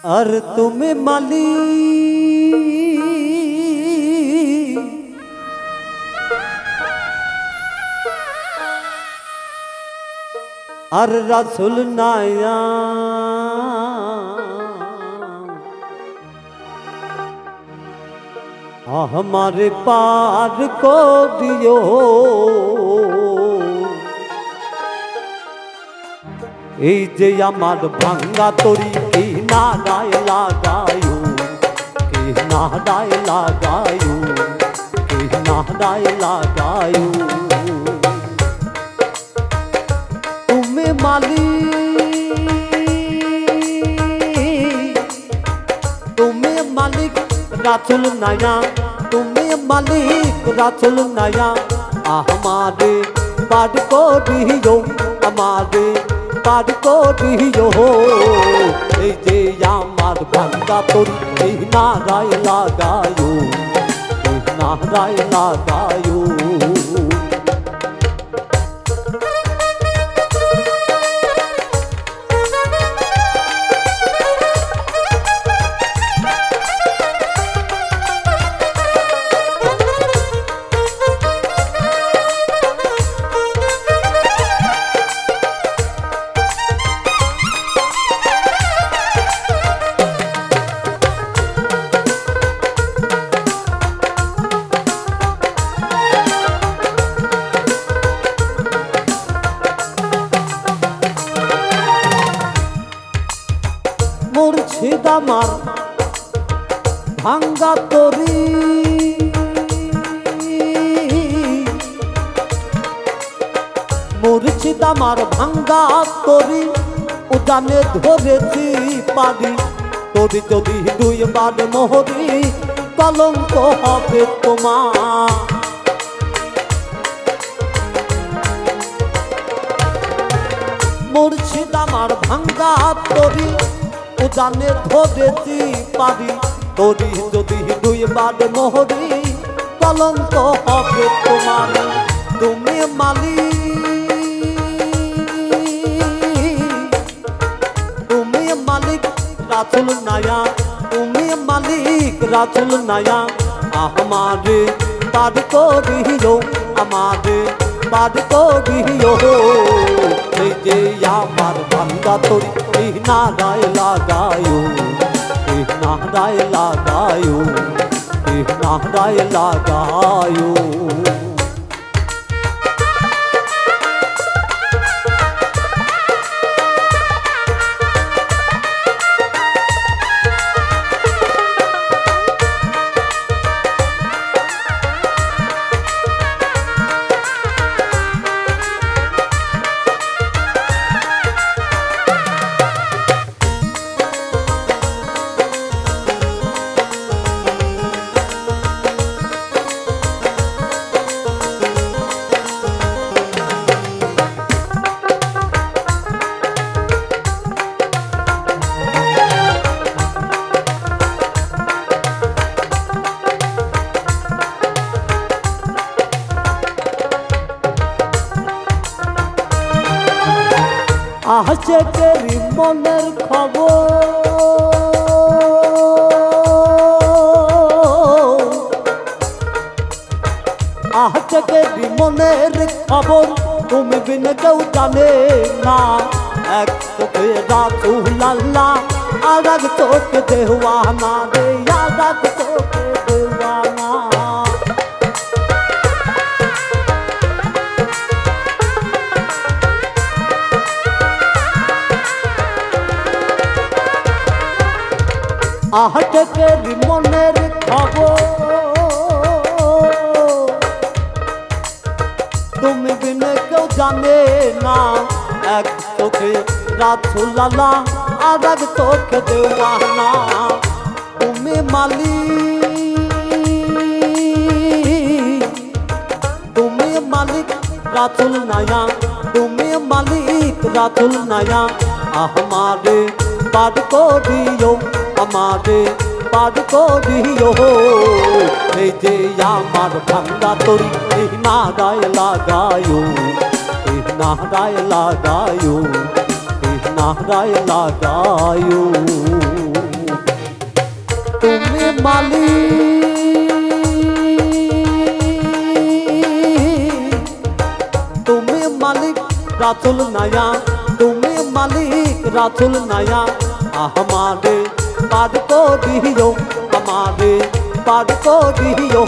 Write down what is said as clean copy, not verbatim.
আর তুমি মালি আর রাসূল নায়া हमारे पार को दियो এই যে আমার ভাঙ্গা তরি কি নাড়ায় লাগায়ু কি নাড়ায় লাগায়ু কি নাড়ায় লাগায়ু তুমি মালিক রাসূল নায়া তুমি মালিক রাসূল নায়া हमारे पार को दियो हमारे पार को दियो এই যে আমার ভাঙ্গা তরি এই নাড়ায় লাগায়ু এই নাড়ায় লাগায়ু মুর্শিদ আমার ভাঙ্গা তরি মুর্শিদ আমার ভাঙ্গা তরি উজানে ধরেছি পারি তরি যদি দুইবার মোহরি কলঙ্ক হবে তোমার মুর্শিদ আমার ভাঙ্গা তরি উজানে ধরেছি পারি তরি যদি দুইবার মোহরি কলঙ্ক হবে তোমার তুমি মালিক রাসূল নায়া তুমি মালিক রাসূল নায়া हमारे पार को दियो हमारे पार को दियो এই যে আমার ভাঙ্গা তরি এই নাড়ায় লাগায়ু এই নাড়ায় লাগায়ু এই নাড়ায় লাগায়ু আহছে কেরি মনের খবর আহছে কেরি মনের খবর তুমি বিন কেউ জানে না এক চোখে রাসূল আল্লাহ আর এক চোখে দেওয়ানা রে আর এক চোখে দেওয়ানা আহটেকের মনের খবর তুমি বিনে কেউ জানে না এক চোখে রাসূল আল্লাহ আর এক চোখে দেওয়ানা তুমি মালিক রাসূল নায়া তুমি মালিক রাসূল নায়া हमारे पार को दियो हमारे पार को दियो এই যে আমার ভাঙ্গা তরি এই নাড়ায় লাগায়ু এই নাড়ায় লাগায়ু এই নাড়ায় লাগায়ু मालिक रातुल नया, तुम मालिक रातुल नया। हमारे पार को दियो, हमारे पार को दियो।